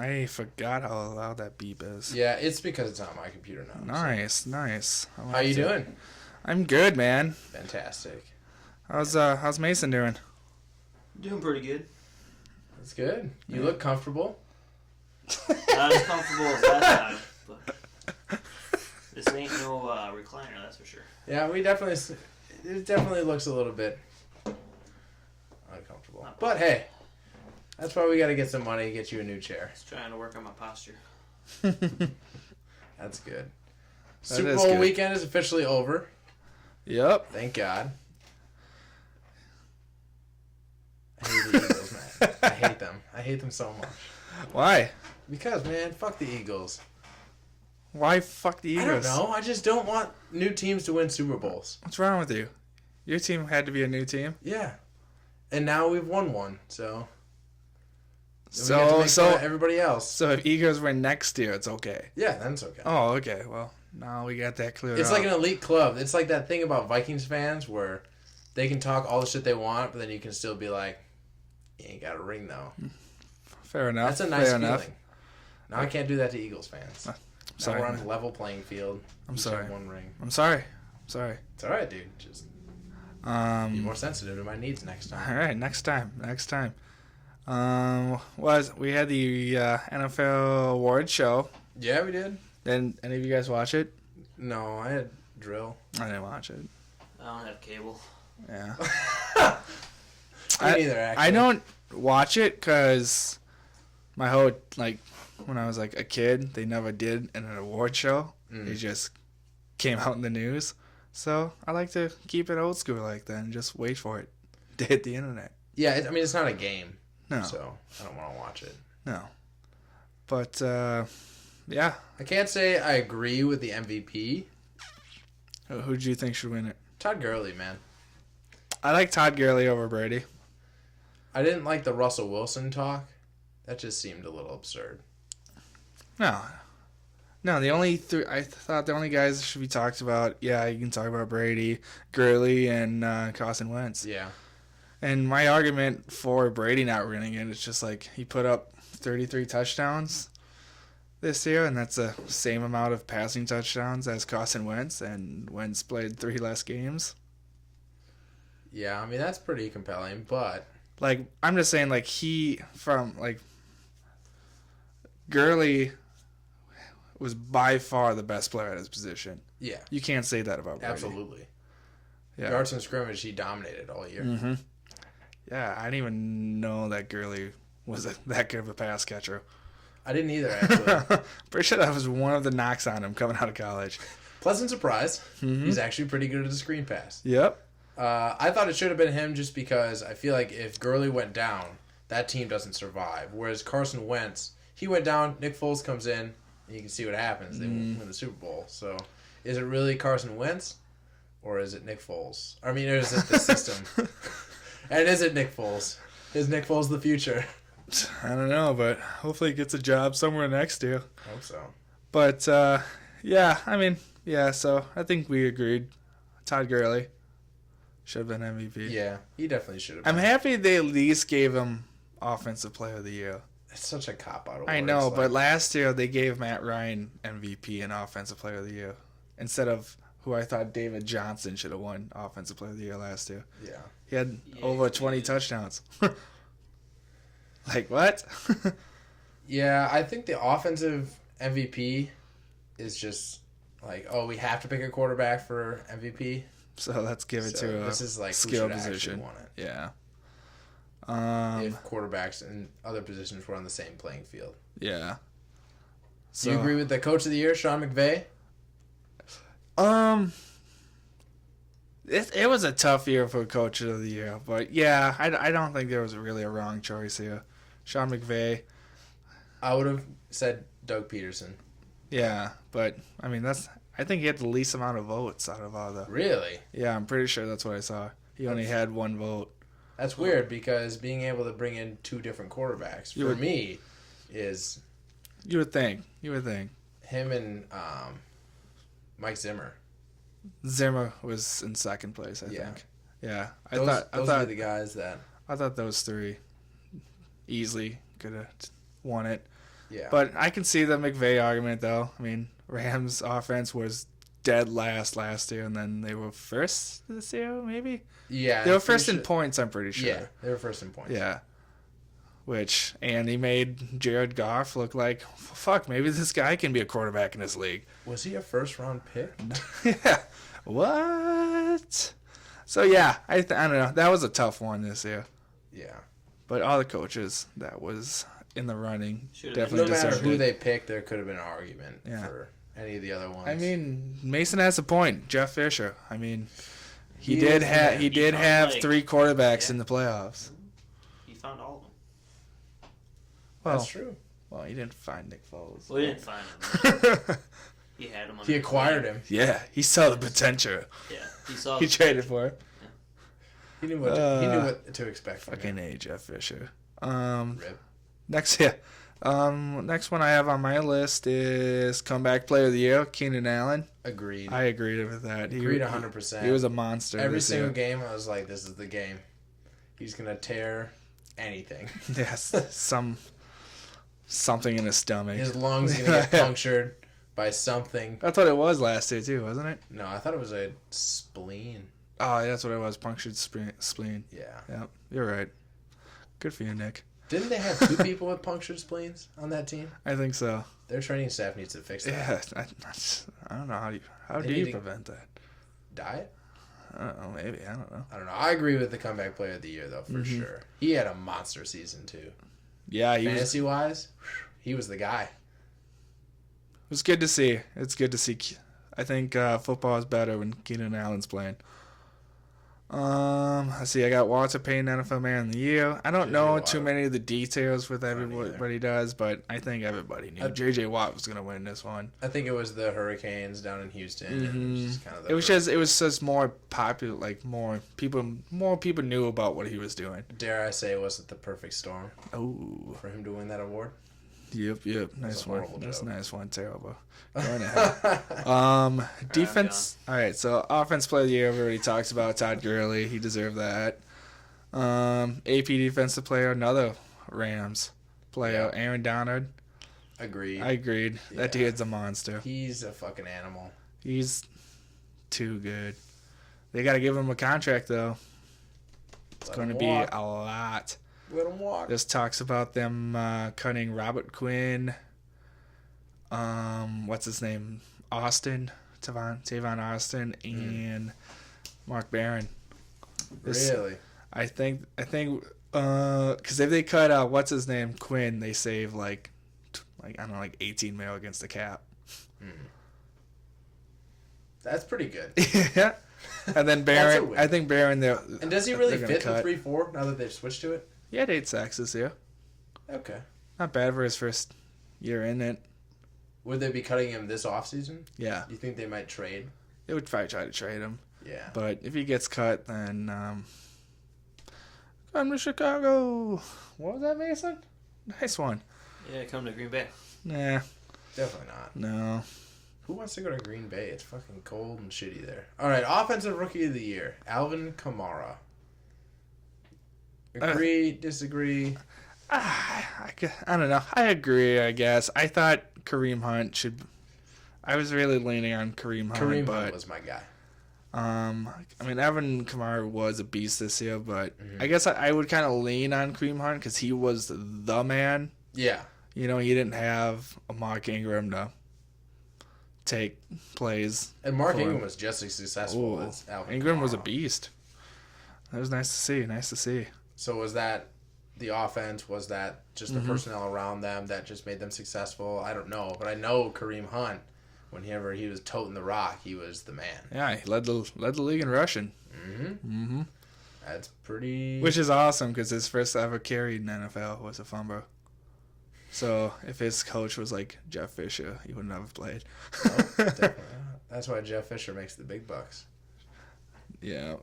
I forgot how loud that beep is. Yeah, it's because it's on my computer now. Nice, nice. How you doing? I'm good, man. Fantastic. How's Mason doing? Doing pretty good. That's good. You look comfortable. Not as comfortable as last time, but this ain't no recliner, that's for sure. Yeah, it definitely looks a little bit uncomfortable. But hey, that's why we got to get some money, get you a new chair. Just trying to work on my posture. That's good. Super is Bowl good. weekend is officially over. Yep. Thank God. I hate the Eagles, man. I hate them. I hate them so much. Why? Because, man, fuck the Eagles. Why fuck the Eagles? I don't know. I just don't want new teams to win Super Bowls. What's wrong with you? Your team had to be a new team. Yeah. And now we've won one, so... So everybody else. So if Eagles win next year, it's okay. Yeah, then it's okay. Oh, okay. Well, now we got that cleared It's up. like an elite club. It's like that thing about Vikings fans where they can talk all the shit they want, but then you can still be like, you ain't got a ring, though. Fair enough. That's a nice Fair feeling. enough. Now I can't do that to Eagles fans. Sorry, now we're on man. a level playing field. I'm Each sorry. have one ring. I'm sorry. It's all right, dude. Just be more sensitive to my needs next time. All right, next time. We had the NFL awards show. Yeah, we did. Did any of you guys watch it? No, I had drill. I didn't watch it. I don't have cable. Yeah. Me neither, actually. I don't watch it because my whole, when I was a kid, they never did an award show. It just came out in the news. So I like to keep it old school like that and just wait for it to hit the internet. Yeah, it's not a game. No. So I don't want to watch it. No. But, yeah. I can't say I agree with the MVP. Who do you think should win it? Todd Gurley, man. I like Todd Gurley over Brady. I didn't like the Russell Wilson talk. That just seemed a little absurd. No, the only I thought the only guys that should be talked about, yeah, you can talk about Brady, Gurley, and Carson Wentz. Yeah. And my argument for Brady not winning it is just he put up 33 touchdowns this year, and that's the same amount of passing touchdowns as Carson Wentz, and Wentz played 3 less games. Yeah, that's pretty compelling, but... I'm just saying, Gurley was by far the best player at his position. Yeah. You can't say that about Brady. Absolutely. Yeah. Yards and scrimmage, he dominated all year. Mm-hmm. Yeah, I didn't even know that Gurley was that good of a pass catcher. I didn't either, actually. Pretty sure that was one of the knocks on him coming out of college. Pleasant surprise. Mm-hmm. He's actually pretty good at the screen pass. Yep. I thought it should have been him just because I feel like if Gurley went down, that team doesn't survive. Whereas Carson Wentz, he went down, Nick Foles comes in, and you can see what happens. They win the Super Bowl. So is it really Carson Wentz or is it Nick Foles? Or is it the system? And is it Nick Foles? Is Nick Foles the future? I don't know, but hopefully he gets a job somewhere next year. I hope so. But, so I think we agreed. Todd Gurley should have been MVP. Yeah, he definitely should have been. I'm happy they at least gave him Offensive Player of the Year. It's such a cop-out award. I know, but last year they gave Matt Ryan MVP and Offensive Player of the Year instead of who I thought David Johnson should have won Offensive Player of the Year last year. Yeah. He had over 20 touchdowns. What? Yeah, I think the offensive MVP is just we have to pick a quarterback for MVP. So let's give it to a skill position. Won it. Yeah. If quarterbacks and other positions were on the same playing field. Yeah. Do you agree with the Coach of the Year, Sean McVay? It was a tough year for Coach of the Year, but yeah, I don't think there was really a wrong choice here. Sean McVay. I would have said Doug Peterson. Yeah, but I think he had the least amount of votes out of all the. Really? Yeah, I'm pretty sure that's what I saw. He only had 1 vote. That's weird because being able to bring in 2 different quarterbacks for me is. You would think. Him and Mike Zimmer. Zimmer was in second place, I think. Yeah, Those are the guys that. I thought those 3 easily could have won it. Yeah. But I can see the McVay argument, though. I mean, Rams' offense was dead last year, and then they were first this year, maybe? Yeah. They were first in points, I'm pretty sure. Yeah, they were first in points. Yeah. And he made Jared Goff look like, fuck, maybe this guy can be a quarterback in this league. Was he a first-round pick? Yeah. What? So, yeah, I don't know. That was a tough one this year. Yeah. But all the coaches that was in the running Should've definitely No matter deserved who it. they picked, there could have been an argument Yeah. for any of the other ones. I mean, Mason has a point. Jeff Fisher. I mean, he He did is- have he found, have like- 3 quarterbacks yeah. in the playoffs. He found all of them. Well, That's true. well, he didn't find Nick Foles. Well, he didn't find him. He had him. He acquired him. Yeah, he saw the potential. Yeah, he saw. He traded for it. He knew what to expect from Fucking him. A, Jeff Fisher. Rip. Next one I have on my list is comeback player of the year, Keenan Allen. Agreed. I agreed with that. Agreed 100%. He was a monster. Every this single year. game, I was like, this is the game. He's going to tear anything. Yes, something in his stomach. His lungs going to get punctured by something. That's what it was last year too, wasn't it? No, I thought it was a spleen. Oh, that's what it was. Punctured spleen. Yeah. Yep, you're right. Good for you, Nick. Didn't they have 2 people with punctured spleens on that team? I think so. Their training staff needs to fix that. Yeah, I don't know how They do need you to- prevent that? Diet? I don't know. Maybe I don't know. I don't know. I agree with the comeback player of the year, though, Mm-hmm. for sure. He had a monster season, too. Yeah, he was. It Fantasy-wise, he was the guy. was good to see. It's good to see. I think football is better when Keenan Allen's playing. Let's see. I got Walter Payton NFL Man of the Year. I don't J.J. know Watt. too many of the details with either. everybody does, but I think everybody knew J.J. Watt was gonna win this one. I think it was the Hurricanes down in Houston. And it was just kind of the It was just more popular, like more people knew about what he was doing. Dare I say, was it the perfect storm Oh, for him to win that award? yep, nice a one. horrible That's a joke. nice one. Terrible. Going ahead. Defense. All right, so offense player of the year we already talked about Todd Gurley. He deserved that. AP defensive player, another Rams player, Yeah. Aaron Donald. Agreed. I agreed. That Yeah. dude's a monster. He's a fucking animal. He's too good. They got to give him a contract though. It's going to be a lot. Let him walk. This talks about them cutting Robert Quinn. What's his name? Tavon Austin, and Mark Barron. Really? I think, because if they cut what's his name, Quinn, they save like I don't know, like 18 mil against the cap. That's pretty good. Yeah. And then That's a Barron, win. I think Barron, And does he really they're gonna fit the cut. 3-4 now that they've switched to it? He had 8 sacks this year. Okay. Not bad for his first year in it. Would they be cutting him this offseason? Yeah. Do you think they might trade? They would probably try to trade him. Yeah. But if he gets cut, then come to Chicago. What was that, Mason? Nice one. Yeah, come to Green Bay. Nah, Definitely not. no. Who wants to go to Green Bay? It's fucking cold and shitty there. All right, offensive rookie of the year, Alvin Kamara. Agree, disagree? I don't know. I agree, I guess. I thought Kareem Hunt should... I was really leaning on Kareem Hunt, Kareem but... Hunt was my guy. I mean, Alvin Kamara was a beast this year, but I guess I would kind of lean on Kareem Hunt because he was the man. Yeah. You know, he didn't have a Mark Ingram to take plays. And Mark for Ingram him. was just as successful Ooh, as Alvin Ingram was a Kamara. beast. That was nice to see. Nice to see. So was that the offense? Was that just Mm-hmm. the personnel around them that just made them successful? I don't know. But I know Kareem Hunt, whenever he was toting the rock, he was the man. Yeah, he led the league in rushing. Mm-hmm. That's pretty... Which is awesome because his first ever carry in the NFL was a fumble. So if his coach was like Jeff Fisher, he would never have played. Definitely not. That's why Jeff Fisher makes the big bucks. Yeah.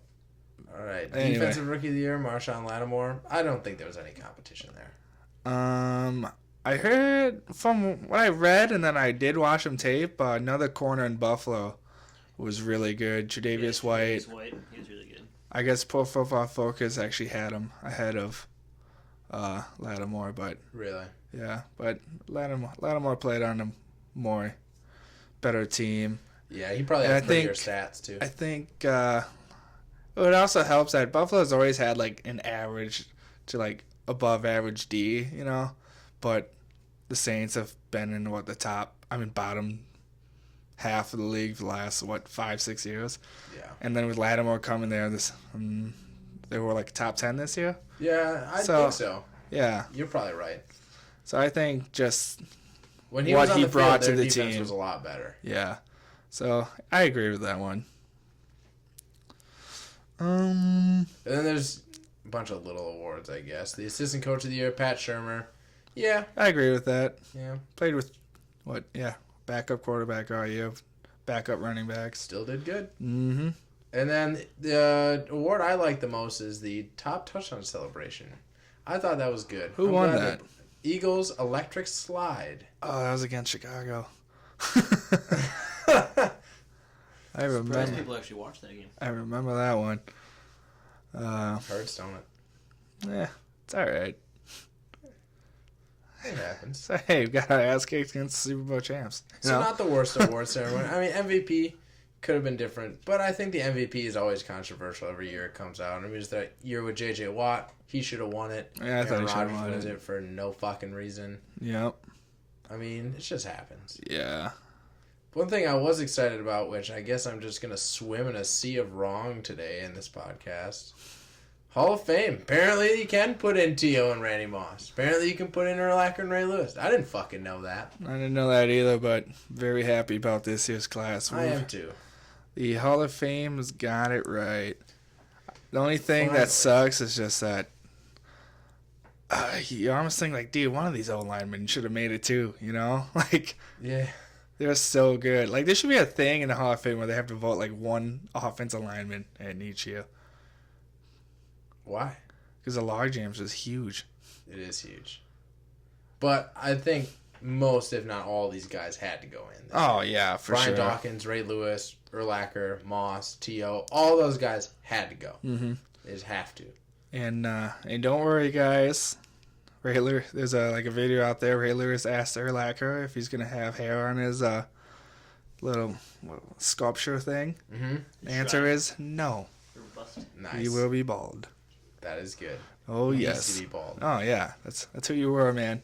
All right. Anyway. Defensive Rookie of the Year, Marshawn Lattimore. I don't think there was any competition there. I heard from what I read, and then I did watch some tape. Another corner in Buffalo was really good. Tre'Davious White. Tre'Davious White. He was really good. I guess Pro Football Focus actually had him ahead of Lattimore, but Really? yeah, but Lattimore played on a more better team. Yeah, he probably And has I prettier think- stats too. I think it also helps that Buffalo's always had like an average to like above average D, you know, but the Saints have been in bottom half of the league for the last 5-6 years, Yeah. and then with Lattimore coming there, they were like top 10 this year. Yeah, I So- think so. Yeah, You're probably right. so I think just When he What was on he the brought field, to their the defense team. was a lot better. yeah, so I agree with that one. Um, And then there's a bunch of little awards, I guess. The assistant coach of the year, Pat Shermer. Yeah, I agree with that. yeah. Played with backup quarterback all year, backup running backs. Still did good. Mm-hmm. And then the award I like the most is the top touchdown celebration. I thought that was good. Who won glad that? Eagles Electric Slide. Oh, that was against Chicago. I Surprised remember. people actually watched that game. I remember that one. Hurts, don't it? Yeah, it's all right. It happens. So hey, we got our ass kicked against the Super Bowl champs. You So know? not the worst award ceremony. I mean, MVP could have been different, but I think the MVP is always controversial every year it comes out. I mean, it's that year with J.J. Watt. He should have won it. Yeah, I thought he should have Rodgers won wins it. it for no fucking reason. Yep. I mean, it just happens. Yeah. One thing I was excited about, which I guess I'm just going to swim in a sea of wrong today in this podcast. Hall of Fame. Apparently you can put in T.O. and Randy Moss. Apparently you can put in Urlacher and Ray Lewis. I didn't fucking know that. I didn't know that either, but very happy about this year's class. I am too. The Hall of Fame has got it right. The only thing Finally. that sucks is just that you almost think like, dude, one of these old linemen should have made it too. You know, like Yeah. they're so good. Like there should be a thing in the Hall of Fame where they have to vote like one offensive lineman in each year Why? because the log jams is huge. It is huge. But I think most, if not all, these guys had to go in. Oh yeah, for Brian sure. Dawkins, Ray Lewis, Urlacher, Moss, T.O., all those guys had to go. Mm-hmm. They just have to. And don't worry, guys. There's a video out there. Ray Lewis asked Urlacher if he's gonna have hair on his little sculpture thing. Mm-hmm. The answer is no. Robust. Nice. He will be bald. That is good. Oh He yes. needs to be bald. Oh yeah. That's who you were, man.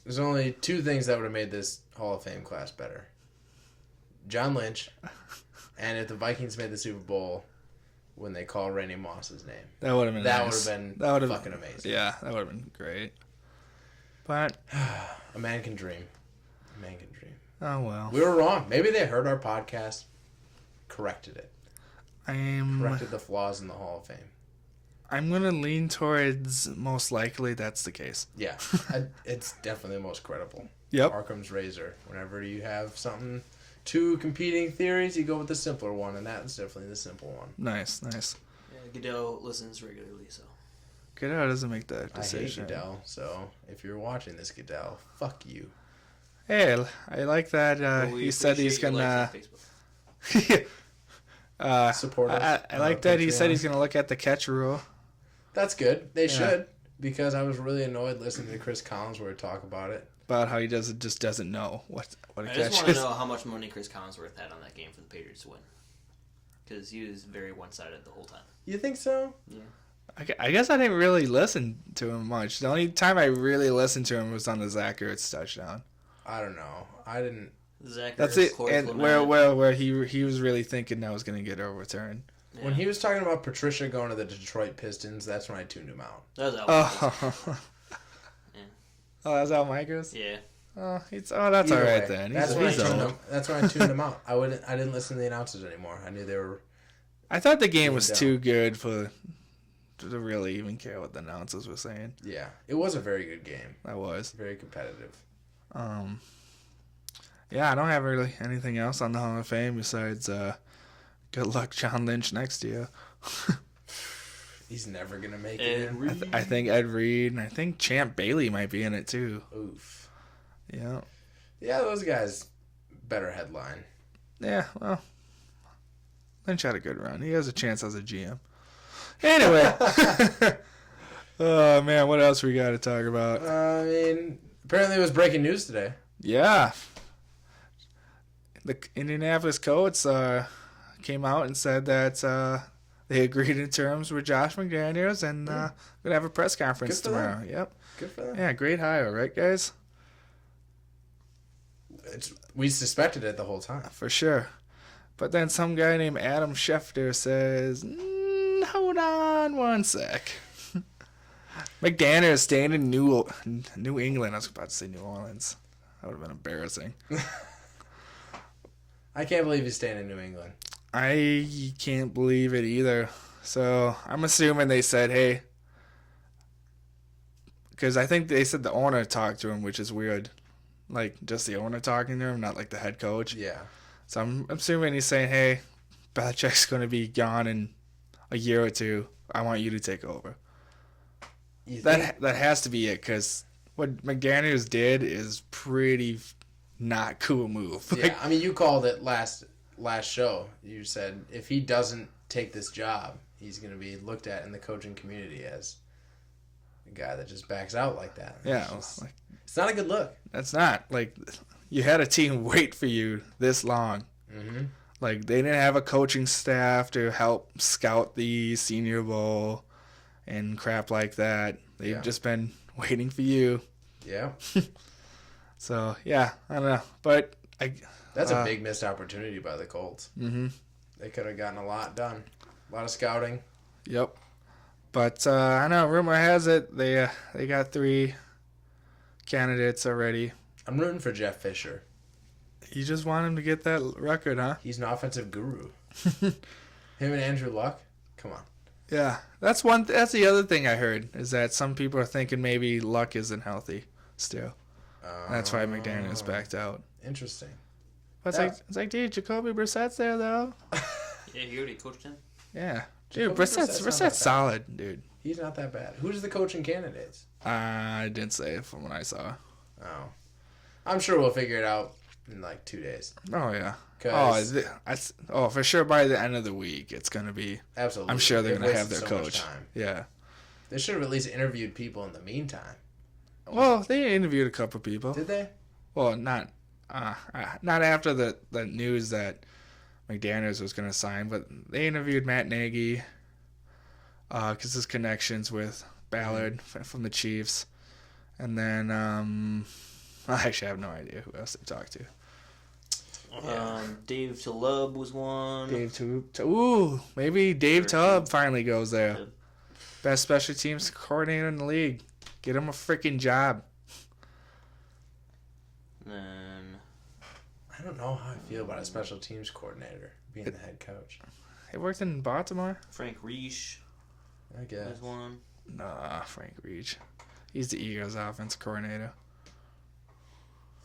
There's only two things that would have made this Hall of Fame class better. John Lynch, and if the Vikings made the Super Bowl when they call Randy Moss's name. That would have been. That nice. would have been That would've- fucking amazing. Yeah, that would have been great. But A man can dream. A man can dream. oh well. We were wrong. Maybe they heard our podcast, corrected it. I'm Corrected the flaws in the Hall of Fame. gonna lean towards most likely that's the case. Yeah, it's definitely the most credible. Yep. Arkham's razor. Whenever you have two competing theories, you go with the simpler one, and that's definitely the simple one. Nice. Yeah, Goodell listens regularly, so. Goodell doesn't make that I hate decision. Goodell, so if you're watching this, Goodell, fuck you. Hey, I like that. But we He said he's appreciate your gonna. likes on Facebook. Support us I on like our that he said Patreon. he's gonna look at the catch rule. That's good. They Yeah. should, because I was really annoyed listening to Chris Collinsworth talk about it. About how he just doesn't know what a I catch just want to is. know how much money Chris Collinsworth had on that game for the Patriots to win. Because he was very one-sided the whole time. You think so? Yeah. I guess I didn't really listen to him much. The only time I really listened to him was on the Zach Ertz touchdown. I don't know. I didn't. Zach That's Ertz, it. Corey And Clement. where he was really thinking that was gonna get overturned. Yeah. When he was talking about Patricia going to the Detroit Pistons, that's when I tuned him out. That was Al Michaels. Oh, Yeah. oh, that's Al Michaels. Yeah. Oh, that's all right Either way, then. That's when, I He's tuned old. him, that's when I tuned him out. I didn't listen to the announcers anymore. I knew they were. I thought the game was down. too good to really even care what the announcers were saying. Yeah, it was a very good game. That was. Very competitive. Yeah, I don't have really anything else on the Hall of Fame besides good luck John Lynch next year. He's never gonna make it. In. I think Ed Reed and I think Champ Bailey might be in it too. Oof. Yeah. Yeah, those guys. Better headline. Yeah, well, Lynch had a good run. He has a chance as a GM. Anyway, Oh man, what else we got to talk about? I mean, apparently it was breaking news today. Yeah, the Indianapolis Colts came out and said that they agreed in terms with Josh McDaniels and gonna have a press conference Good for them. tomorrow. Yep. Good for them. Yeah, great hire, right, guys? We suspected it the whole time. For sure. But then some guy named Adam Schefter says, hold on one sec. McDaniel is staying in New England. I was about to say New Orleans. That would have been embarrassing. I can't believe he's staying in New England. I can't believe it either. So I'm assuming they said, hey, because I think they said the owner talked to him, which is weird. Like, just the owner talking to him, not like the head coach. Yeah. So I'm assuming he's saying, hey, Belichick's going to be gone in a year or two. I want you to take over. That has to be it, because what McDaniels did is pretty not cool move. Yeah, I mean, you called it last show. You said if he doesn't take this job, he's going to be looked at in the coaching community as a guy that just backs out like that. Yeah. It's not a good look. That's not. Like, you had a team wait for you this long. Mm-hmm. Like, they didn't have a coaching staff to help scout the Senior Bowl and crap like that. They've just been waiting for you. Yeah. So, yeah, I don't know. But that's a big missed opportunity by the Colts. Mm-hmm. They could have gotten a lot done. A lot of scouting. Yep. But I know, rumor has it they got 3 candidates already. I'm rooting for Jeff Fisher. You just want him to get that record, huh? He's an offensive guru. Him and Andrew Luck? Come on. Yeah. That's the other thing I heard, is that some people are thinking maybe Luck isn't healthy still. That's why McDaniels backed out. Interesting. But it's like, dude, Jacoby Brissett's there, though. Yeah, he already coached him. Yeah. Dude, Jacoby Brissett's Brissett's solid, dude. He's not that bad. Who's the coaching candidates? I didn't say it from what I saw. Oh. I'm sure we'll figure it out in like 2 days. Oh, yeah. 'Cause- For sure by the end of the week, it's going to be... Absolutely. I'm sure they're They've going to have their wasted so much coach. time. Yeah. They should have at least interviewed people in the meantime. Well, they interviewed a couple people. Did they? Well, not after the news that McDaniels was going to sign, but they interviewed Matt Nagy because his connections with Ballard from the Chiefs. And then I actually have no idea who else they talked to. Dave Talub was one. Maybe Dave Tubb finally goes there. Yeah. Best special teams coordinator in the league. Get him a freaking job. Then I don't know how I feel about a special teams coordinator being the head coach. He worked in Baltimore. Frank Reich I guess. was one. Nah, Frank Reich. He's the Eagles offense coordinator.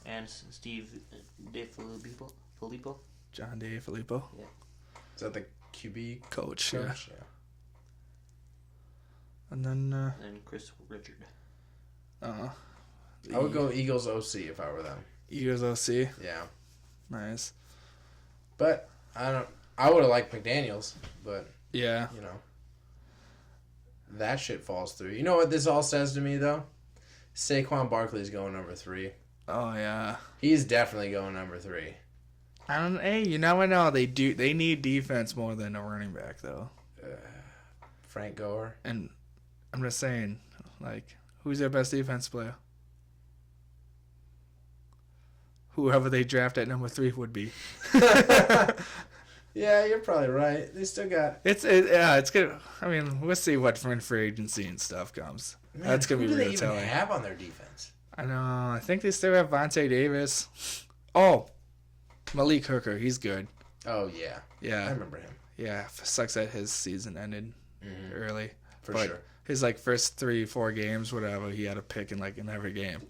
And Steve DeFilippo. Filippo? John DeFilippo. Is that the QB Coach, coach? yeah. And then, And Chris Richard. I would go Eagles OC if I were them. Eagles OC. Yeah. Nice. But I would have liked McDaniels, but Yeah. you know. That shit falls through. You know what this all says to me though? Saquon Barkley's going number 3. Oh, yeah. He's definitely going number 3. Hey, you never know. They need defense more than a running back, though. Frank Gore. And I'm just saying, like, who's their best defense player? Whoever they draft at number 3 would be. Yeah, you're probably right. They still got. It's good. I mean, we'll see what when free agency and stuff comes. Man, That's gonna who be do they real even telling. have on their defense? I know. I think they still have Vontae Davis. Oh, Malik Hooker. He's good. Oh yeah, I Yeah, remember him yeah. Sucks that his season ended early. for But sure. his like first 3-4 games, whatever, he had a pick in every game.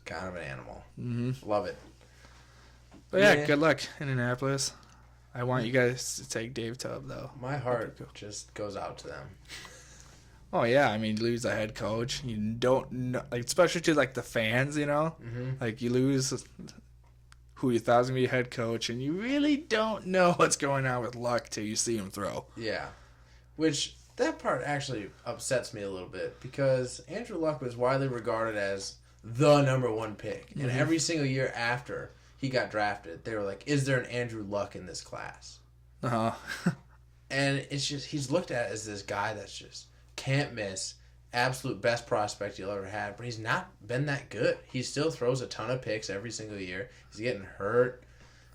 Kind of an animal. Mm-hmm. Love it. But yeah, Yeah. good luck, Indianapolis. I want you guys to take Dave Tubb though. My heart just goes out to them. Oh yeah, I mean, you lose a head coach. You don't know, like, especially to like the fans, you know, like you lose who you thought was gonna be a head coach, and you really don't know what's going on with Luck till you see him throw. Yeah, which That part actually upsets me a little bit because Andrew Luck was widely regarded as the number one pick. And every single year after he got drafted, they were like, is there an Andrew Luck in this class? Uh-huh. And it's just, he's looked at as this guy that's just can't miss, absolute best prospect you'll ever have, but he's not been that good. He still throws a ton of picks every single year. He's getting hurt.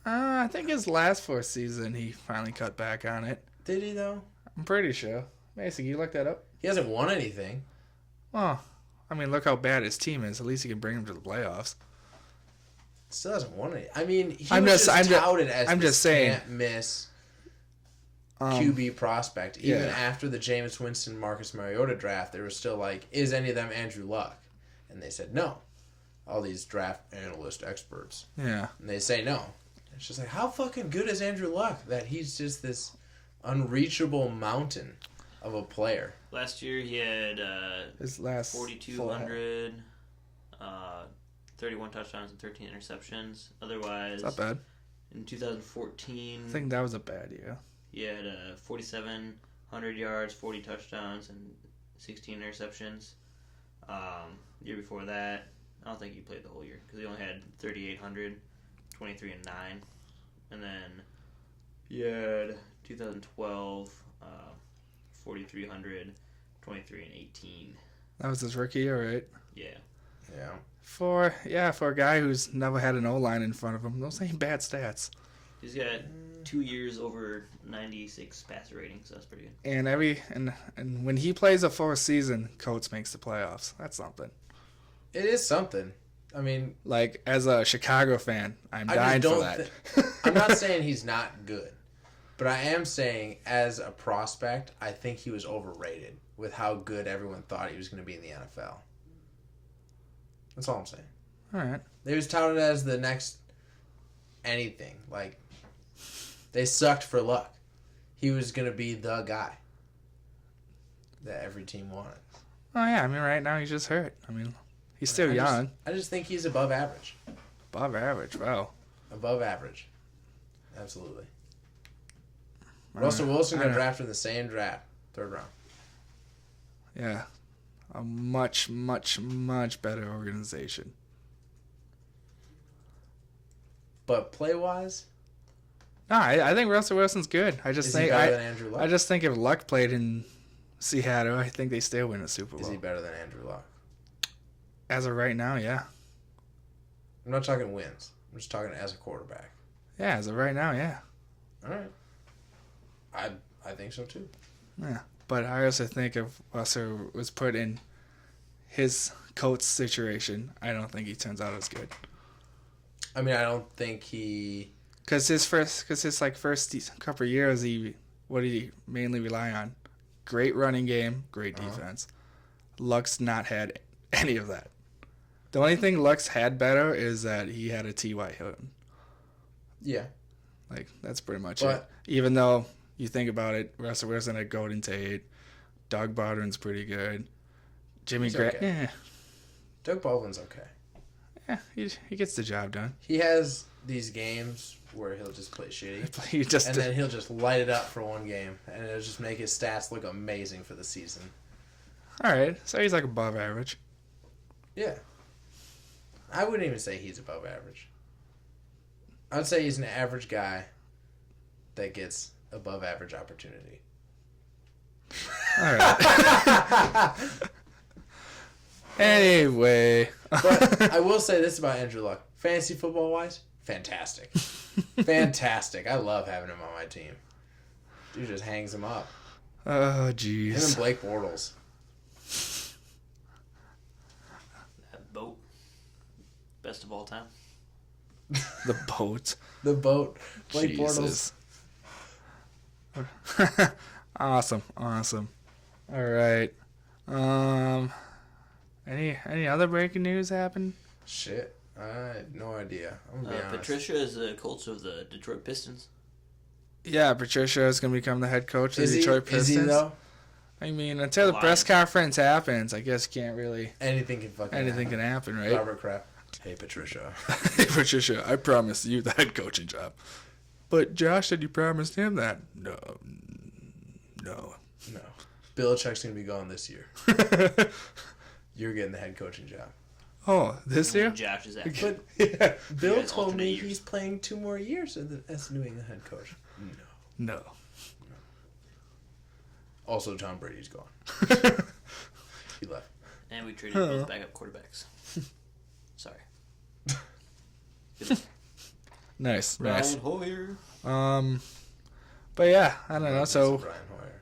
I think his last 4th season, he finally cut back on it. Did he, though? I'm pretty sure. Mason, can you look that up? He hasn't won anything. Well, I mean, look how bad his team is. At least he can bring him to the playoffs. Still hasn't won any. I mean, he I'm was just touted as I'm this just saying. can't miss QB prospect. Even yeah. after the Jameis Winston, Marcus Mariota draft, they were still like, is any of them Andrew Luck? And they said no. All these draft analyst experts. Yeah. And they say no. It's just like, how fucking good is Andrew Luck that he's just this unreachable mountain of a player? Last year he had His last 4,200, 31 touchdowns and 13 interceptions. Otherwise, It's not bad. in 2014, I think that was a bad year. he had 4,700 yards, 40 touchdowns, and 16 interceptions. Year before that, I don't think he played the whole year because he only had 3,800, 23 and 9. And then he had 2012, 4,300, 23 and 18. That was his rookie year, right? Yeah. Yeah. For a guy who's never had an O-line in front of him, those ain't bad stats. He's got 2 years over 96 passer rating, so that's pretty good. And and when he plays a full season, Coates makes the playoffs. That's something. It is something. I mean, Like, as a Chicago fan, I'm dying for that. I'm not saying he's not good, but I am saying as a prospect, I think he was overrated with how good everyone thought he was going to be in the NFL. That's all I'm saying. All right. He was touted as the next anything. Like, they sucked for Luck. He was going to be the guy that every team wanted. Oh, yeah. I mean, right now he's just hurt. I mean, he's still young. I just think he's above average. Above average. Wow. Above average. Absolutely. Russell Wilson got drafted in the same draft. 3rd round. Yeah. A much, much, much better organization. But play-wise, No, I think Russell Wilson's good. I just is he think better than Andrew Luck? I just think if Luck played in Seattle, I think they still win a Super Bowl. Is he better than Andrew Luck? As of right now, yeah. I'm not talking wins. I'm just talking as a quarterback. Yeah, as of right now, yeah. All right. I think so too. Yeah. But I also think if Russell was put in his Colts situation, I don't think he turns out as good. I mean, I don't think he... Because his first couple of years, what did he mainly rely on? Great running game, great defense. Luck's not had any of that. The only thing Luck's had better is that he had a T.Y. Hilton. Yeah. Like, that's pretty much But- it. Even though you think about it, Russell Wilson had Golden Tate. Doug Baldwin's pretty good. Jimmy He's Graham, okay. Doug Baldwin's okay. yeah, he gets the job done. He has these games where he'll just play shitty. He just And then he'll just light it up for one game. And it'll just make his stats look amazing for the season. all right, so he's like above average. Yeah. I wouldn't even say he's above average. I would say he's an average guy that gets above average opportunity. All right. Anyway, But I will say this about Andrew Luck. Fantasy football-wise, fantastic. Fantastic. I love having him on my team. Dude just hangs him up. oh Him and jeez. Blake Bortles. That boat, best of all time. The boat. The boat. Blake Jesus. Awesome. All right. Any other breaking news happen? Shit. I had no idea. I'm going to be honest. Patricia is the coach of the Detroit Pistons. Yeah, Patricia is going to become the head coach of the Detroit Pistons. Is he, though? I mean, until the press conference happens, I guess you can't really... Anything can happen, right? Robert Kraft. Hey, Patricia. Hey, Patricia, I promised you the head coaching job. But Josh said you promised him that. No. No. Belichick's going to be gone this year. You're getting the head coaching job. Oh, this year? Josh is after. But yeah, Bill guys told me alternate years. he's playing 2 more years as New England head coach. No. No. Also, Tom Brady's gone. He left. And we traded both backup quarterbacks. Sorry. Nice. Brian Hoyer. But yeah, I don't know. So Brian Hoyer.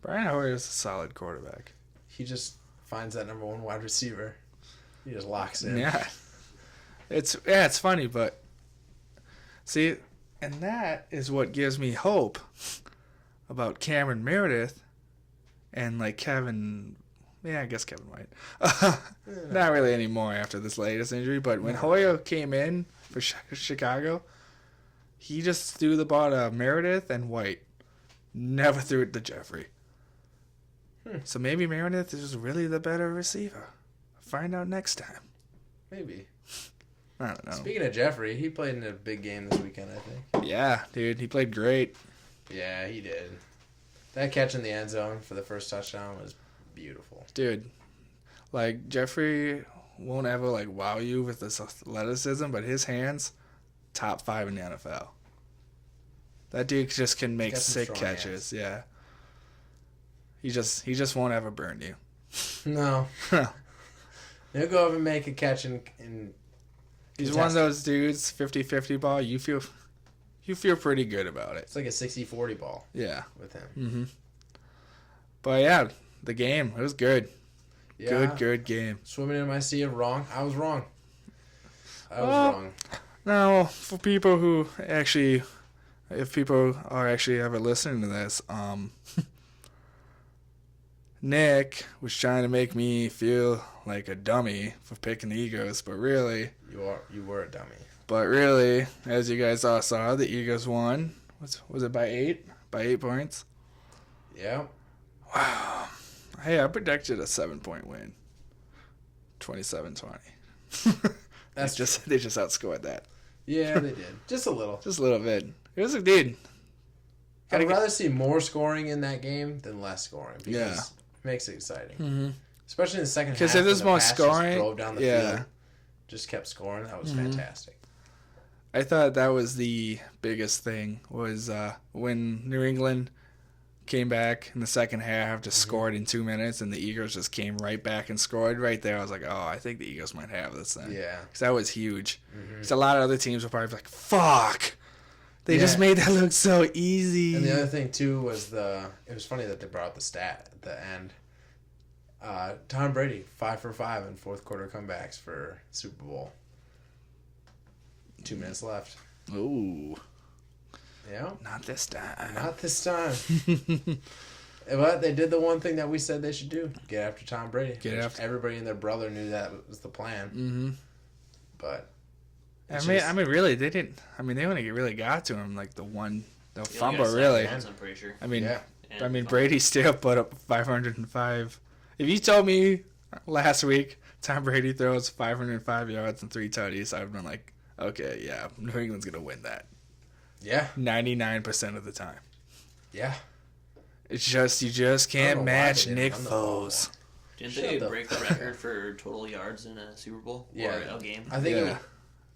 Brian Hoyer is a solid quarterback. He just finds that number 1 wide receiver. He just locks in. Yeah. It's funny, but see, and that is what gives me hope about Cameron Meredith and like Kevin. Yeah, I guess Kevin White. Not really anymore after this latest injury, but when Hoyer came in for Chicago, he just threw the ball to Meredith and White. Never threw it to Jeffrey. So maybe Meredith is really the better receiver. Find out next time. Maybe. I don't know. Speaking of Jeffrey, he played in a big game this weekend, I think. Yeah, dude, he played great. Yeah, he did. That catch in the end zone for the first touchdown was beautiful. Dude, like, Jeffrey won't ever, like, wow you with his athleticism, but his hands, top 5 in the NFL. That dude just can make got some sick strong catches, yeah. He just won't ever burn you. No. He'll go over and make a catch and He's one of those dudes, 50-50 ball, you feel pretty good about it. It's like a 60-40 ball Yeah. with him. Mm-hmm. But yeah, the game, it was good. Yeah. Good game. Swimming in my sea of wrong. I was wrong. Wrong. Now, for people who actually, if people are actually ever listening to this, Nick was trying to make me feel like a dummy for picking the Eagles, but really, You were a dummy. But really, as you guys all saw, the Eagles won. Was it by 8? By 8 points? Yeah. Wow. Hey, I predicted a 7-point win. 27-20. That's They just outscored that. Yeah, they did. Just a little. Just a little bit. It was a dude. I'd rather see more scoring in that game than less scoring because Yeah. it makes it exciting. Mm-hmm. Especially in the second half. Because if there's when the more pass just scoring, drove down the yeah. field, just kept scoring. That was fantastic. I thought that was the biggest thing was when New England came back in the second half, just scored in 2 minutes, and the Eagles just came right back and scored right there. I was like, oh, I think the Eagles might have this then. Yeah. Because that was huge. Because a lot of other teams were probably like, fuck. They just Yeah. made that look so easy. And the other thing too was it was funny that they brought up the stat at the end. Tom Brady 5 for 5 in fourth quarter comebacks for Super Bowl. 2 minutes left. Ooh. Yeah. Not this time. Not this time. But they did the one thing that we said they should do: get after Tom Brady. Get after. Everybody and their brother knew that was the plan. Mm-hmm. But I it's mean, just- really, they didn't. I mean, they only really got to him like the He only fumble, got 7 really. points, I'm pretty sure. I mean, yeah. And Brady still put up 505. If you told me last week Tom Brady throws 505 yards and 3 tutties, I've been like, okay, yeah, New England's gonna win that Yeah. 99% of the time. Yeah. It's just you just I don't can't know why match they didn't Nick run the ball Foles. Didn't Shut they the break the fuck record up. for total yards in a Super Bowl? Yeah. Or a game? I think Yeah.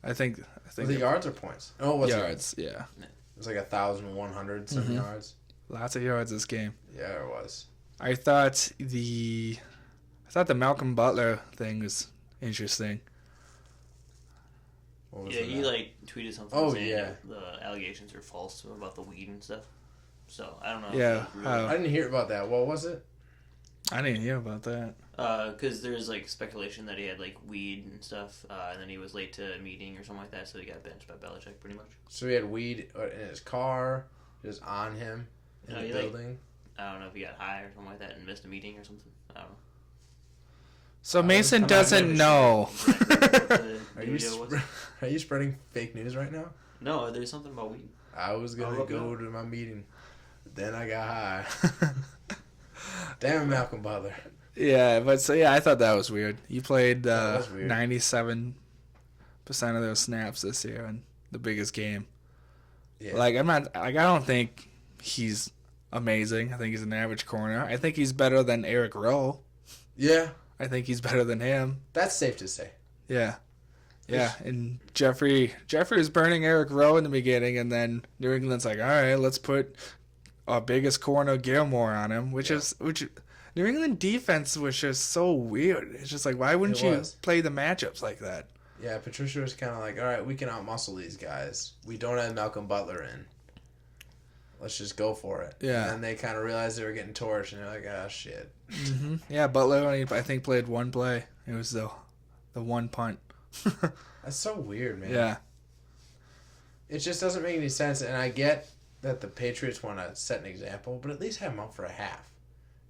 I think the yards or points? Oh, it was yards. Yeah, It was like 1,100 some yards. lots of yards this game. Yeah, it was. I thought the Malcolm Butler thing was interesting. What was Yeah, it he at? like tweeted something Oh, saying yeah. the allegations are false about the weed and stuff. So I don't know. Yeah, If I didn't hear about that. What was it? I didn't hear about that. because there's like speculation that he had like weed and stuff, and then he was late to a meeting or something like that, so he got benched by Belichick pretty much. So he had weed in his car, just on him in No, the he, like- building. I don't know if he got high or something like that and missed a meeting or something. I don't know. So I'm Mason not doesn't really know. The Are you video was- are you spreading fake news right now? No, there's something about weed. I was I'll gonna look it go up. to my meeting, but then I got high. Damn it, Malcolm Butler. Yeah, but so yeah, I thought that was weird. You played That was weird. 97% of those snaps this year in the biggest game. Yeah. Like I don't think he's amazing. I think he's an average corner. I think he's better than Eric Rowe. Yeah, I think he's better than him. that's safe to say. Yeah. Yeah, and Jeffrey was burning Eric Rowe in the beginning, and then New England's like, all right, let's put our biggest corner Gilmore on him, which New England defense was just so weird. It's just like, why wouldn't you play the matchups like that? Yeah, Patricia was kind of like, all right, we can outmuscle these guys. We don't have Malcolm Butler in. Let's just go for it. Yeah. And then they kind of realized they were getting torched, and they're like, oh, shit. Mm-hmm. Yeah, Butler only, I think, played one play. It was the one punt. That's so weird, man. Yeah. It just doesn't make any sense, and I get that the Patriots want to set an example, but at least have him up for a half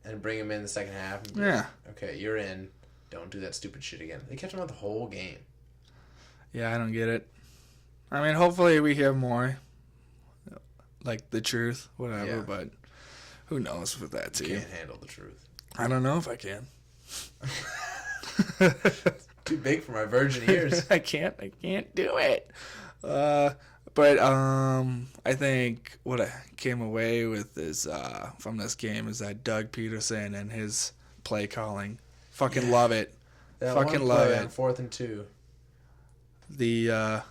and bring him in the second half. And Yeah. Okay, you're in. Don't do that stupid shit again. They kept him out the whole game. Yeah, I don't get it. I mean, hopefully we hear more, like the truth, whatever, Yeah. but who knows with that You team. can't handle the truth. I don't know if I can. Too big for my virgin ears. I can't do it. But I think what I came away with is from this game is that Doug Peterson and his play calling. Fucking love it. That Fucking one love play it. on 4th and 2. The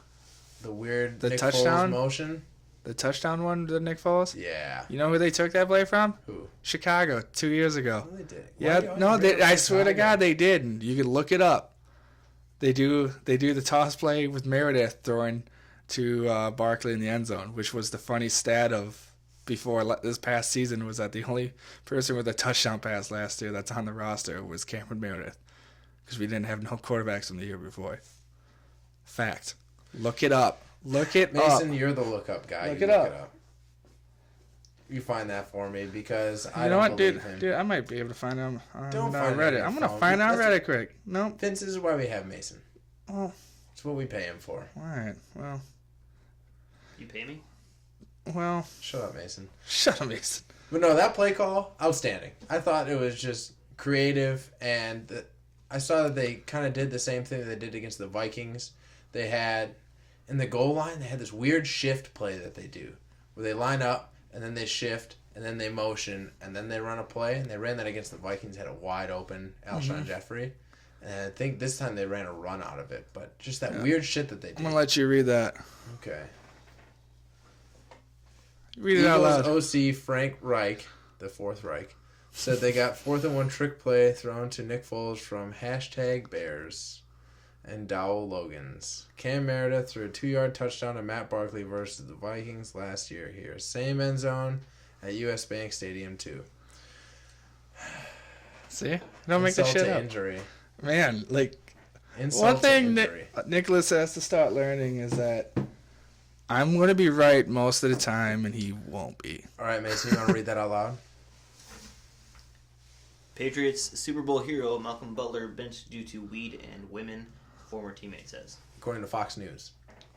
weird the Nick touchdown? Foles motion. the touchdown one to Nick Foles. Yeah. You know who they took that play from? Who? Chicago 2 years ago. No, they did. Yeah, no, I swear to God they did. You can look it up. They do the toss play with Meredith throwing to Barkley in the end zone, which was the funny stat of before this past season was that the only person with a touchdown pass last year that's on the roster was Cameron Meredith because we didn't have no quarterbacks from the year before. Fact. Look it up. Look it up. Mason, you're the look-up guy. Look You it up. You find that for me because I You know don't what, believe dude? him. Dude, I might be able to find him on Don't find it on Reddit. your I'm gonna phone. find out That's- Reddit quick. Nope. Vince, this is why we have Mason. Oh, It's what we pay him for. all right. You pay me? Well, Shut up, Mason. shut up, Mason. But no, that play call, outstanding. I thought it was just creative, and I saw that they kind of did the same thing that they did against the Vikings. They had, in the goal line, they had this weird shift play that they do, where they line up, and then they shift, and then they motion, and then they run a play, and they ran that against the Vikings, had a wide open Alshon Jeffrey. And I think this time they ran a run out of it, but just that weird shit that they I'm did. gonna let you read that. Okay. Read it out loud. Eagles OC Frank Reich, the Fourth Reich, said they got 4th and 1 trick play thrown to Nick Foles from #Bears and Dowell Logans. Cam Meredith threw a 2-yard touchdown to Matt Barkley versus the Vikings last year here. Same end zone at US Bank Stadium too. See? Don't make the Insult shit to up. injury. Man, like, Insult one to thing injury. Nicholas has to start learning is that I'm going to be right most of the time, and he won't be. All right, Mason, you want to read that out loud? Patriots Super Bowl hero Malcolm Butler benched due to weed and women, former teammate says. According to Fox News.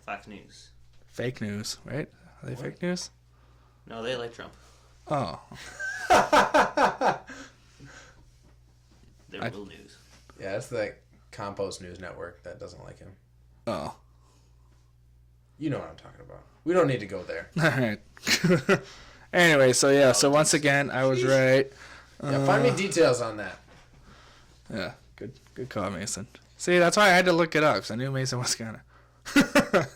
Fox News. Fake news, right? Are they fake news? No, they like Trump. Oh. They're real news. Yeah, that's the Compost News Network that doesn't like him. Oh. You know what I'm talking about. We don't need to go there. All right. Anyway, so once again, I was right. Yeah, find me details on that. Yeah, good call, Mason. See, that's why I had to look it up, because I knew Mason was going to.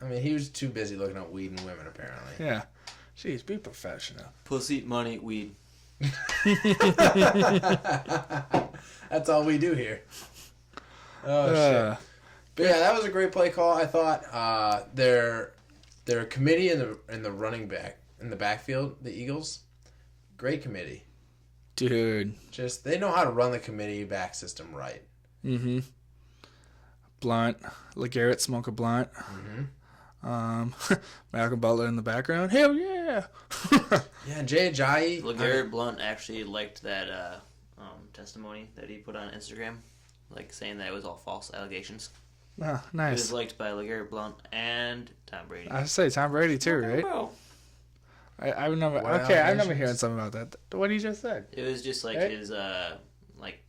I mean, he was too busy looking at weed and women, apparently. Yeah. Jeez, be professional. Pussy, money, weed. That's all we do here. Oh, shit. But yeah, that was a great play call. I thought their committee in the running back, in the backfield, the Eagles, great committee. Dude. Just, they know how to run the committee back system right. Mm-hmm. Blunt. LeGarrette smoke a blunt. Mm-hmm. Malcolm Butler in the background. Hell yeah. Yeah, and Jay Ajayi. LeGarrette Blunt actually liked that testimony that he put on Instagram, like saying that it was all false allegations. Oh, He nice. was liked by LeGarrette Blunt and Tom Brady. I say Tom Brady too, right? Bro. I remember. What Okay, I remember allegations? hearing something about that. What he just said. It was just like Right? his like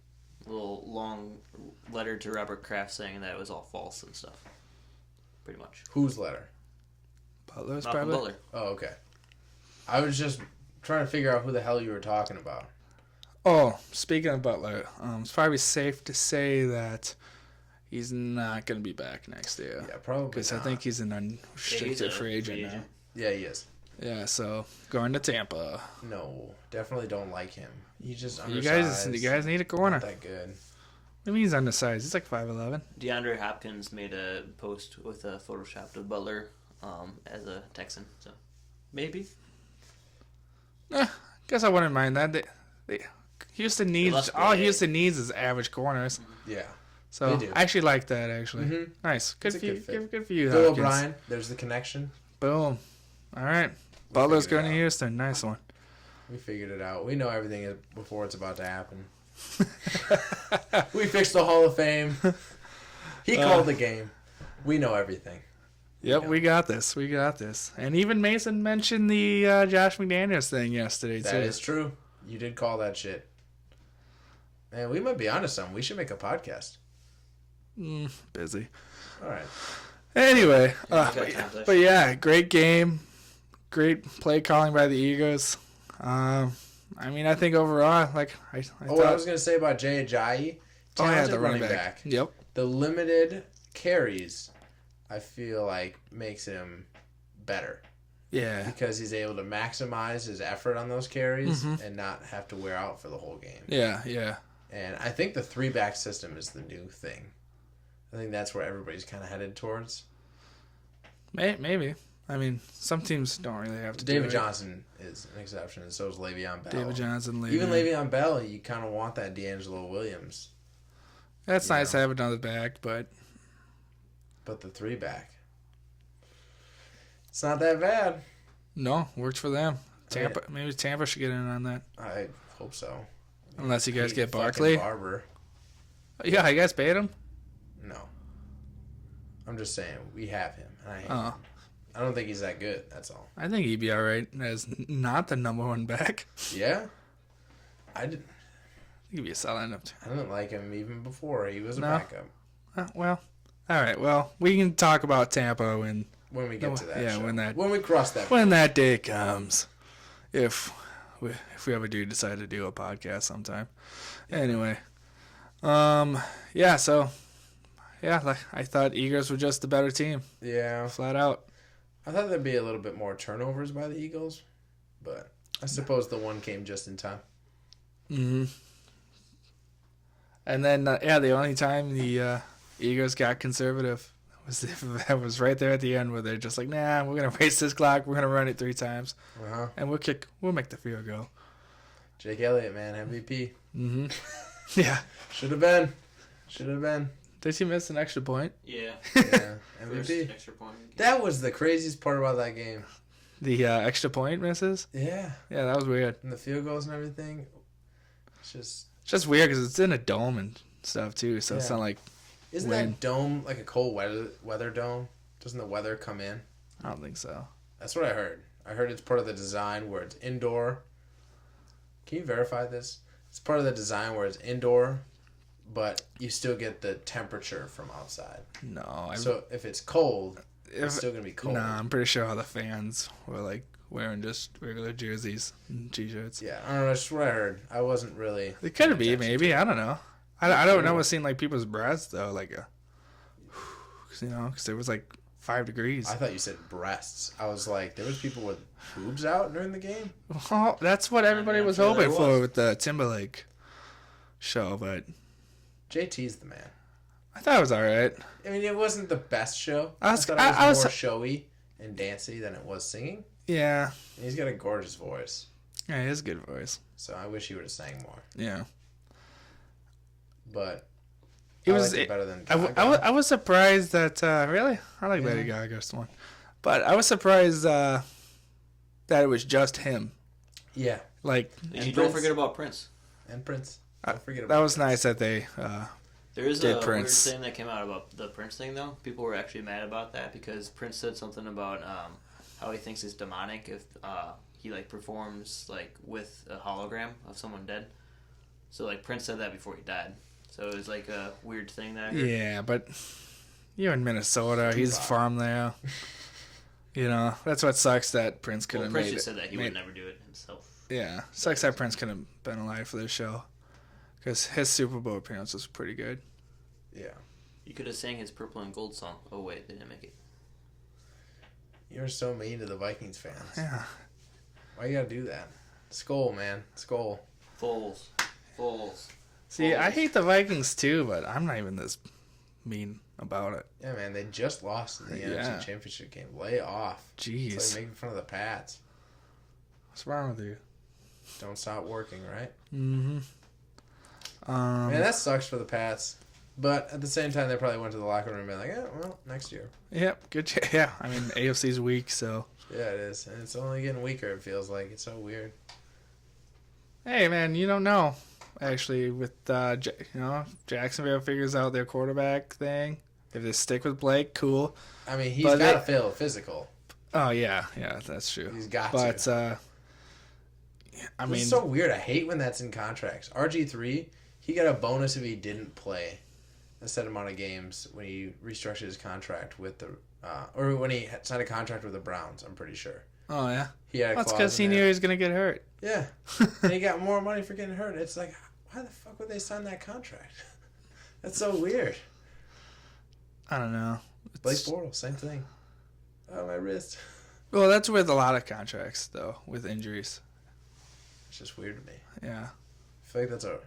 little long letter to Robert Kraft saying that it was all false and stuff. Pretty much. Whose letter? Butler's Malcolm probably. Butler. Oh, okay. I was just trying to figure out who the hell you were talking about. Oh, speaking of Butler, it's probably safe to say that he's not going to be back next year. Yeah, probably. Because I think he's an unrestricted free agent now. Yeah, he is. Yeah, so going to Tampa. No, definitely don't like him. He's just You undersized. guys need a corner. Not that good. I mean, he's undersized. He's like 5'11". DeAndre Hopkins made a post with a Photoshopped of Butler as a Texan, so maybe. Guess I wouldn't mind that. Houston needs Houston needs is average corners. Yeah. So I actually like that. Actually, nice. Good for you. Good for you. Bill Hopkins. O'Brien. There's the connection. Boom. All right. Butler's going to Houston. Nice one. We figured it out. We know everything before it's about to happen. We fixed the Hall of Fame. He called the game. We know everything. Yep, we got this. We got this. And even Mason mentioned the Josh McDaniels thing yesterday, too. That is true. You did call that shit. Man, we might be onto something. We should make a podcast. Busy. All right. Anyway, but yeah, great game. Great play calling by the Eagles. I mean, I think overall, like, I thought... What I was going to say about Jay Ajayi, talented running back. Yep. The limited carries, I feel like, makes him better. Yeah. Because he's able to maximize his effort on those carries and not have to wear out for the whole game. Yeah. And I think the 3-back system is the new thing. I think that's where everybody's kind of headed towards. Maybe. I mean, some teams don't really have to David do it. Johnson is an exception, and so is Le'Veon Bell. David Johnson, Even Le'Veon Bell, you kind of want that D'Angelo Williams. That's nice to have another back, but the 3-back, it's not that bad. No, works for them. Tampa, maybe Tampa should get in on that. I hope so. Unless you guys get Barkley. Barber. Yeah, you guys paid him? No. I'm just saying, we have him. And I hate him. I don't think he's that good, that's all. I think he'd be all right as not the number one back. Yeah? I think he'd be a solid. I didn't like him even before. He was a backup. Well, all right. Well, we can talk about Tampa when we get to that. Yeah, show. when we cross that. When that day comes, if we ever do decide to do a podcast sometime. Anyway, yeah. So, yeah, like I thought Eagles were just the better team. Yeah, flat out. I thought there'd be a little bit more turnovers by the Eagles, but I suppose the one came just in time. Mm-hmm. And then, the only time the Eagles got conservative was right there at the end where they're just like, nah, we're going to race this clock. We're going to run it 3 times. And we'll make the field goal. Jake Elliott, man, MVP. Mm-hmm. Yeah. Should have been. Did he miss an extra point? Yeah. MVP. Extra point. That was the craziest part about that game. The extra point misses? Yeah. Yeah, that was weird. And the field goals and everything. It's just weird because it's in a dome and stuff too, so it's not like... Isn't that dome like a cold weather dome? Doesn't the weather come in? I don't think so. That's what I heard. I heard it's part of the design where it's indoor. Can you verify this? It's part of the design where it's indoor, but you still get the temperature from outside. No. So if it's cold, it's still going to be cold. Nah, I'm pretty sure all the fans were like wearing just regular jerseys and t-shirts. Yeah, I don't know. That's what I heard. I wasn't really... It could be, maybe. I don't know. I don't know what's seen like people's breasts, though. Like, because it was like 5 degrees. I thought you said breasts. I was like, there was people with boobs out during the game? Well, that's what everybody was hoping for with the Timberlake show, but... JT's the man. I thought it was all right. I mean, it wasn't the best show. I thought it was more showy and dancey than it was singing. Yeah. And he's got a gorgeous voice. Yeah, he has a good voice. So I wish he would have sang more. Yeah. But it was better than Gaga. I was surprised that really I like Lady Gaga's one, but I was surprised that it was just him. Yeah. Like don't forget about Prince. And Prince. Don't forget about that was Prince. Nice that they there is did a Prince. weird thing that came out about the Prince thing though. People were actually mad about that because Prince said something about how he thinks it's demonic if he like performs like with a hologram of someone dead. So like Prince said that before he died. So it was like a weird thing that I heard. Yeah, but you're in Minnesota. He's from there. You know, that's what sucks that Prince couldn't Prince made just it. said that he would never do it himself. Yeah, sucks that Prince couldn't have been alive for this show. Because his Super Bowl appearance was pretty good. Yeah. You could have sang his Purple and Gold song. Oh, wait, they didn't make it. You're so mean to the Vikings fans. Yeah. Why you gotta do that? Skull, man. Skull. Foles. See, I hate the Vikings too, but I'm not even this mean about it. Yeah, man. They just lost in the NFC Championship game. Lay off. Jeez. It's like making fun of the Pats. What's wrong with you? Don't stop working, right? Mm-hmm. Man, that sucks for the Pats. But at the same time, they probably went to the locker room and been like, "Yeah, well, next year." Yep, good. Yeah, I mean, AFC's weak, so. Yeah, it is. And it's only getting weaker, it feels like. It's so weird. Hey, man, you don't know. Actually, with, Jacksonville figures out their quarterback thing. If they stick with Blake, cool. I mean, he's got to fail physical. Oh, yeah, that's true. He's got to. I mean. It's so weird. I hate when that's in contracts. RG3, he got a bonus if he didn't play a set amount of games when he restructured his contract with the or when he signed a contract with the Browns. I'm pretty sure. Oh yeah, he had a that's clause because he in knew there. he was gonna get hurt. Yeah, and he got more money for getting hurt. It's like, why the fuck would they sign that contract? That's so weird. I don't know. Blake Bortles, same thing. Oh, my wrist. Well, that's with a lot of contracts though, with injuries. It's just weird to me. Yeah, I feel like that's a.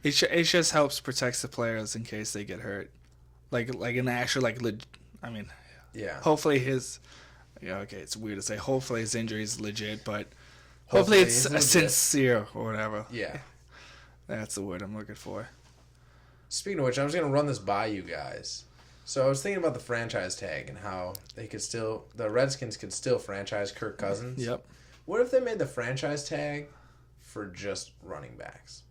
It just helps protect the players in case they get hurt, like an actual I mean, yeah. Hopefully his, okay, it's weird to say. Hopefully his injury is legit, but hopefully it's sincere or whatever. Yeah, that's the word I'm looking for. Speaking of which, I'm just gonna run this by you guys. So I was thinking about the franchise tag and how the Redskins could still franchise Kirk Cousins. Yep. What if they made the franchise tag for just running backs?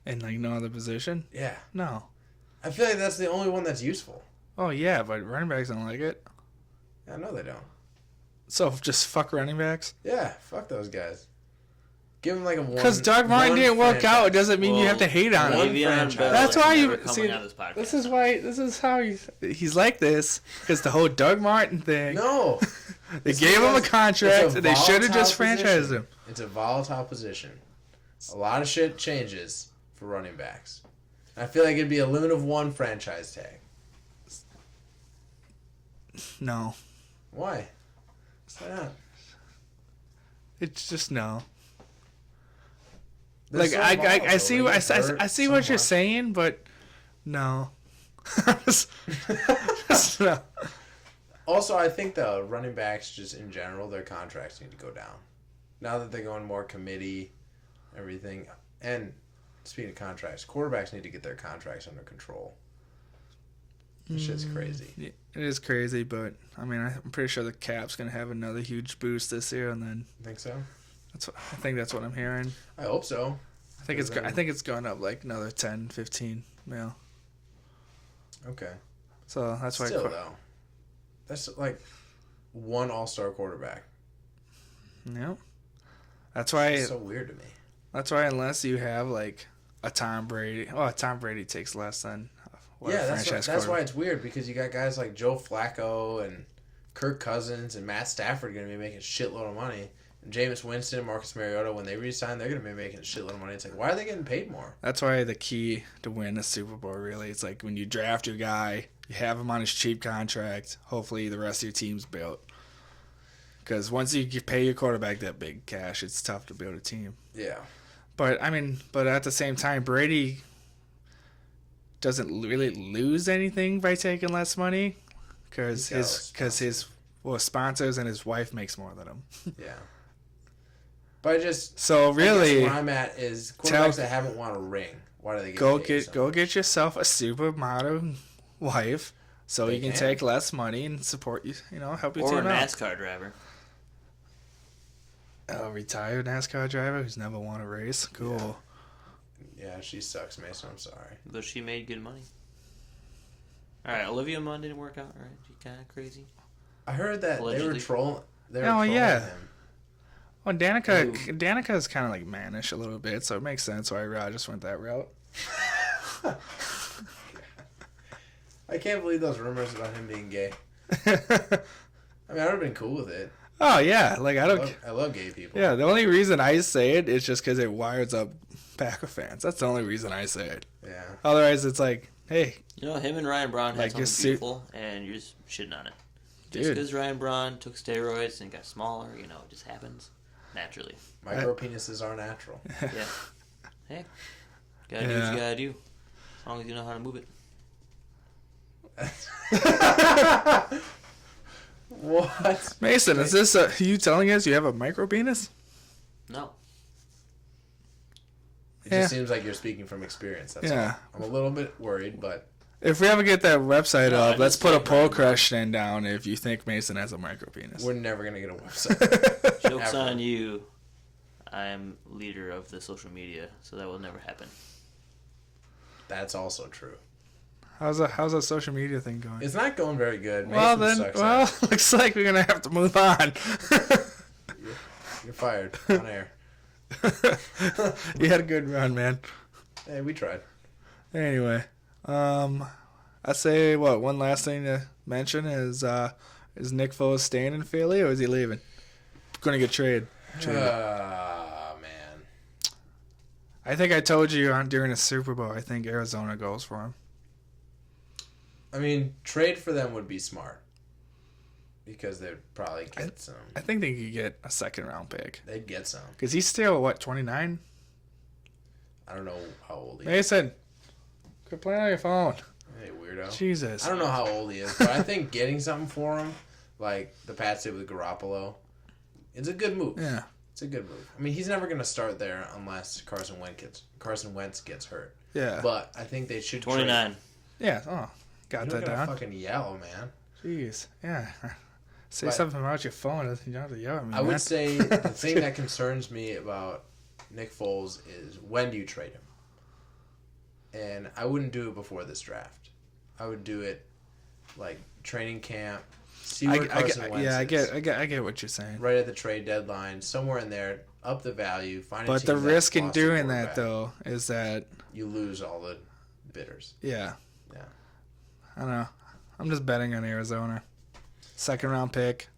And no other position? Yeah. No. I feel like that's the only one that's useful. Oh yeah, but running backs don't like it. I know they don't. So just fuck running backs? Yeah, fuck those guys. Give them like a one. Because Doug Martin didn't work out, it doesn't mean you have to hate on him. That's why you see. This is how he's like this because the whole Doug Martin thing. No. They gave him a contract and they should have just franchised him. It's a volatile position. A lot of shit changes for running backs. I feel like it'd be a limit of one franchise tag. No. Why? Why not? It's just no. They're so I see volatile. I see what you're saying, but no. Just no. Also, I think the running backs, just in general, their contracts need to go down. Now that they're going more committee, everything. And speaking of contracts, quarterbacks need to get their contracts under control. That shit's crazy. Yeah, it is crazy, but I mean, I'm pretty sure the cap's gonna have another huge boost this year, and then Think so? I think that's what I'm hearing. I hope so. I think it's going up like another 10, 15 mil. Okay. So that's why. Still, though. That's like one all-star quarterback. Yeah. That's why. It's so weird to me. That's why unless you have like a Tom Brady, Tom Brady takes less than. That's why it's weird because you got guys like Joe Flacco and Kirk Cousins and Matt Stafford going to be making a shitload of money. And Jameis Winston and Marcus Mariota, when they re-sign, they're going to be making a shitload of money. It's like, why are they getting paid more? That's why the key to win a Super Bowl, really, it's like when you draft your guy, you have him on his cheap contract, hopefully the rest of your team's built. Because once you pay your quarterback that big cash, it's tough to build a team. Yeah. But at the same time, Brady doesn't really lose anything by taking less money because his sponsors and his wife makes more than him. Yeah. But I guess where I'm at is quarterbacks that haven't won a ring. Why do they go get yourself a supermodel wife so you can take less money and support help your team out. Or a NASCAR driver. A retired NASCAR driver who's never won a race. Cool. Yeah, she sucks, Mason. I'm sorry. Though she made good money. All right, Olivia Munn didn't work out, right? She kind of crazy. I heard that Allegedly. they were trolling him. Well, Danica's kind of like mannish a little bit, so it makes sense why Rodgers went that route. I can't believe those rumors about him being gay. I mean, I would have been cool with it. Oh yeah, like I love gay people. Yeah, the only reason I say it is just because it wires up Packer fans. That's the only reason I say it. Yeah. Otherwise, it's like, hey, You know, him and Ryan Braun had Like, something beautiful, and you're just shitting on it. Just dude. because Ryan Braun took steroids and got smaller, it just happens naturally. Micro penises are natural. Yeah. Hey, gotta do what you gotta do. As long as you know how to move it. What? Mason, is this you telling us you have a micro penis? No. It just seems like you're speaking from experience. That's all. I'm a little bit worried, but If we ever get that website No, up, I let's just put a like poll Ryan Braun. question down if you think Mason has a micro penis. we're never going to get a website. Joke's Ever. on you. I'm leader of the social media, so that will never happen. That's also true. How's that social media thing going? It's not going very good. Well Mason then, sucks at it. looks like we're gonna have to move on. You're fired on air. You had a good run, man. Hey, we tried. Anyway, I say one last thing to mention is Nick Foles staying in Philly or is he leaving? Gonna get traded. Man. I think I told you during the Super Bowl. I think Arizona goes for him. I mean, trade for them would be smart. Because they'd probably get some. I think they could get a second round pick. They'd get some. Because he's still 29? I don't know how old he is. Mason, quit playing on your phone. Hey, weirdo. Jesus. I don't know how old he is, but I think getting something for him, like the Pats did with Garoppolo, it's a good move. Yeah. It's a good move. I mean, he's never going to start there unless Carson Wentz gets hurt. Yeah. But I think they should 29. trade. Yeah. Oh, got You're that not down. gonna fucking yell, man. Jeez. Yeah. Say But- something about your phone. You don't have to yell at me, I man. would say the thing that concerns me about Nick Foles is when do you trade him? And I wouldn't do it before this draft. I would do it like training camp. See where Carson Wentz is. I get what you're saying. Right at the trade deadline, somewhere in there, up the value, find a But team the that's risk in lost a doing that, quarterback. though, is that, You lose all the bidders. yeah. Yeah. I don't know. I'm just betting on Arizona. Second round pick.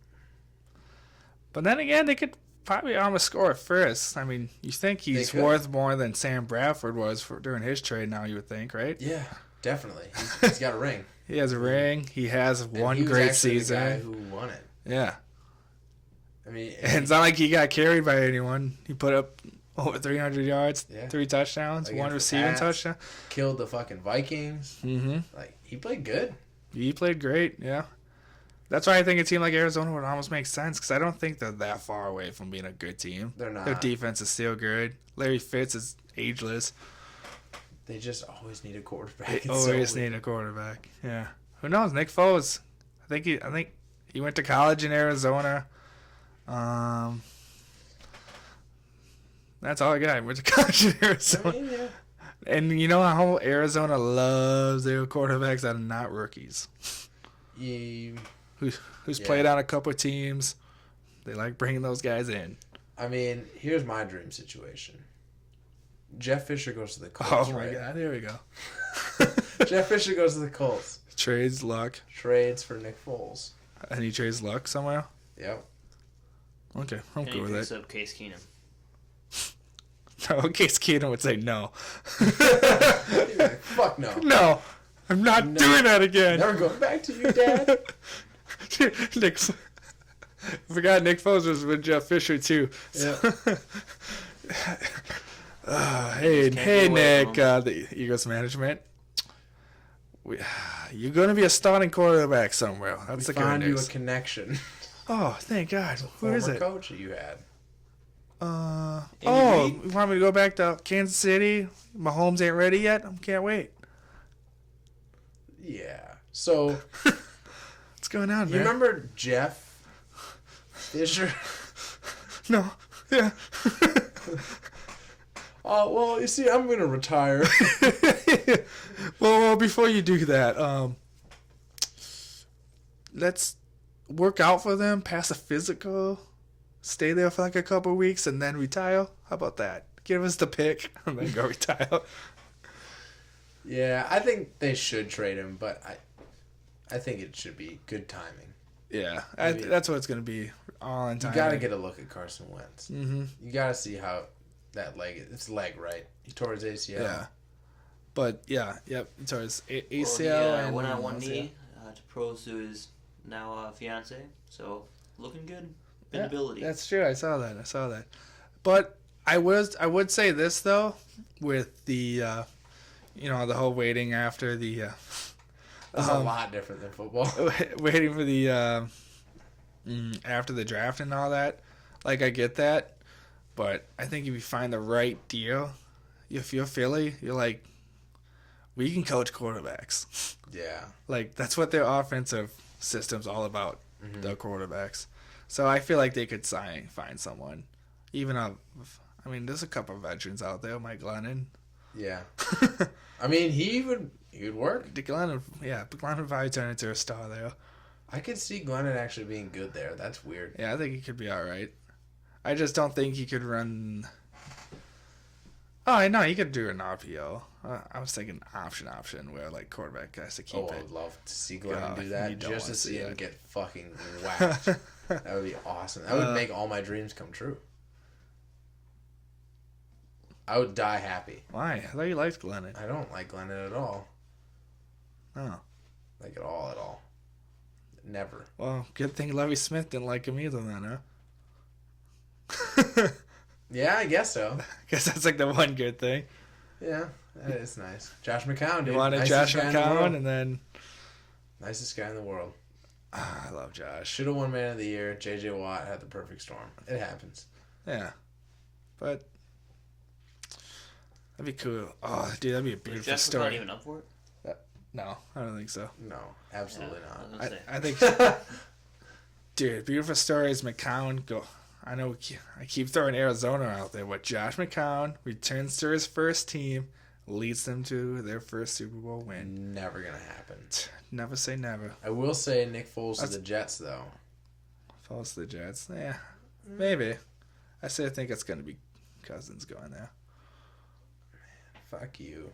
But then again, they could probably almost score at first. I mean, you think he's could. worth more than Sam Bradford was during his trade now, you would think, right? Yeah, definitely. He's got a ring. He has a ring. He has And one he was great actually season. The guy who won it. Yeah. I mean, And it's not like he got carried by anyone. He put up over 300 yards, Yeah. 3 touchdowns, Against one the receiving Pats. touchdown. killed the fucking Vikings. Mm-hmm. Like, he played good. He played great, yeah. That's why I think a team like Arizona would almost make sense, because I don't think they're that far away from being a good team. They're not. Their defense is still good. Larry Fitz is ageless. They just always need a quarterback. They It's always so need a quarterback. Yeah. Who knows? Nick Foles. I think he went to college in Arizona. That's all I got. He went to college in Arizona. I mean, yeah. And you know how Arizona loves their quarterbacks that are not rookies. Who's Yeah. played on a couple of teams. They like bringing those guys in. I mean, here's my dream situation. Jeff Fisher goes to the Colts. Oh my right? God! Here we go. Jeff Fisher goes to the Colts. Trades Luck, Trades for Nick Foles. and he trades Luck somewhere. Yep. Okay, I'm And he cool with picks it. up Case Keenum. No, in case Keenum would say no. Fuck no. No, I'm not doing that again. Never going back to you, Dad. Nick, I forgot Nick Foles was with Jeff Fisher too. So. Hey, can't get away Nick, from the Eagles management. You're going to be a starting quarterback somewhere. That's the good Find you a news. connection. Oh, thank God. Who is Former it? coach that you had. You want me to go back to Kansas City? Mahomes ain't ready yet? I can't wait. Yeah. So, What's going on, you man? remember Jeff Fisher? No. Yeah. Oh, well, you see, I'm going to retire. well, before you do that, let's work out for them, pass a physical, stay there for like a couple of weeks, and then retire. How about that? Give us the pick, and then go retire. Yeah, I think they should trade him, but I think it should be good timing. Yeah, that's what it's going to be. All in time. You got to get a look at Carson Wentz. Mm-hmm. You got to see how that leg. It's leg, right? He tore his ACL. Yeah. But yeah, yep. He tore his ACL he and went on one knee to propose to his now fiance. So looking good. Bendability. Yeah, that's true. I saw that. But I would say this though, with the the whole waiting after the that's a lot different than football. Waiting for the after the draft and all that. Like, I get that, but I think if you find the right deal, if you're Philly, you're like, we can coach quarterbacks. Yeah. Like, that's what their offensive system's all about, the quarterbacks. So I feel like they could find someone. Even there's a couple of veterans out there, Mike Glennon. Yeah. I mean, he would work. Glennon would probably turn into a star there. I could see Glennon actually being good there. That's weird. Yeah, I think he could be all right. I just don't think he could run. Oh, I know he could do an RPO. I was thinking option where like quarterback has to keep it. I would love to see Glennon do You that don't just to wanna see see him that. get fucking whacked. That would be awesome. That would make all my dreams come true. I would die happy. Why? I thought you liked Glennon. I don't like Glennon at all. Oh. Like at all. Never. Well, good thing Lovie Smith didn't like him either then, huh? Yeah, I guess so. Guess that's like the one good thing. Yeah, that is nice. Josh McCown, dude. You wanted Nicest Josh guy in the world. McCown, and then Nicest guy in the world. I love Josh. Should have won Man of the Year. J.J. Watt had the perfect storm. It happens. Yeah, but that'd be cool. Oh, dude, that'd be a beautiful Jeff story. not even up for it? No, I don't think so. No, absolutely Yeah, not. I was gonna say. I think, dude, beautiful stories. McCown go. I know I keep throwing Arizona out there, but Josh McCown returns to his first team, leads them to their first Super Bowl win. Never gonna happen. Never say never. I will say Nick Foles to the Jets, though. Falls to the Jets. Yeah, maybe. I think it's gonna be Cousins going there. Fuck you.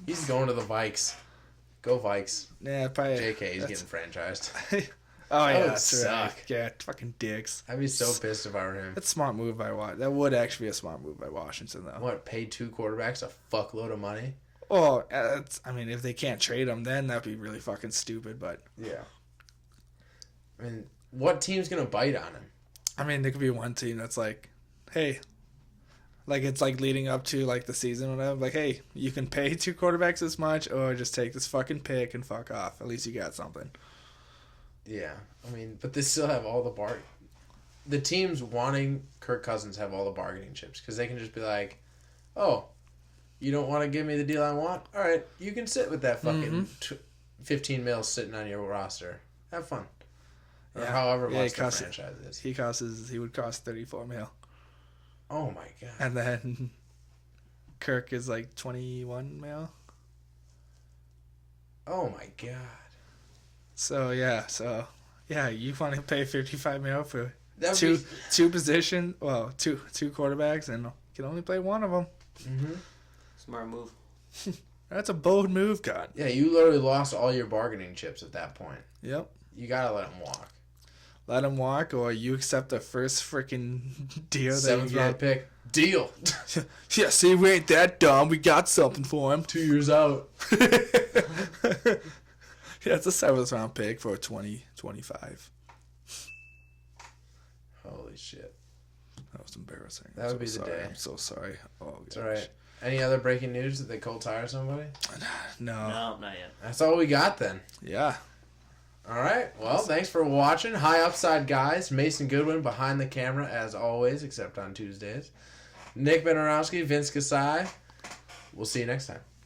He's going to the Vikes. Go Vikes. Yeah, probably. JK, he's getting franchised. Oh yeah, would that's suck. right. Yeah, fucking dicks. I'd be so pissed if I were him. That's a smart move by Washington. That would actually be a smart move by Washington, though. What, pay 2 quarterbacks a fuckload of money? Oh, if they can't trade them, then that'd be really fucking stupid. But Yeah. I mean, what team's gonna bite on him? there could be one team that's like, hey, like it's like leading up to like the season or whatever. Like, hey, you can pay 2 quarterbacks this much, or just take this fucking pick and fuck off. At least you got something. Yeah. I mean, but they still have all the the teams wanting Kirk Cousins have all the bargaining chips because they can just be like, oh, you don't want to give me the deal I want? All right, you can sit with that fucking 15 mil sitting on your roster. Have fun. Or however much the franchise is. He would cost 34 mil. Oh my god. And then Kirk is like 21 mil. Oh my god. So yeah, you want to pay 55 mil for That'd two position, well, two quarterbacks, and you can only play one of them. Mm-hmm. Smart move. That's a bold move, God. Yeah, you literally lost all your bargaining chips at that point. Yep. You gotta let him walk. Let him walk, or you accept the first freaking deal that 7th you round get. pick. Deal. Yeah, see, we ain't that dumb. We got something for him. 2 years out. Yeah, it's a 7th round pick for 2025. Holy shit. That was embarrassing. That would be the day. I'm so sorry. Oh, It's alright. Any other breaking news? Did they cold tire somebody? No. No, not yet. That's all we got then. Yeah. Alright. Well, thanks for watching. High Upside Guys. Mason Goodwin behind the camera as always, except on Tuesdays. Nick Benorowski, Vince Kasai. We'll see you next time.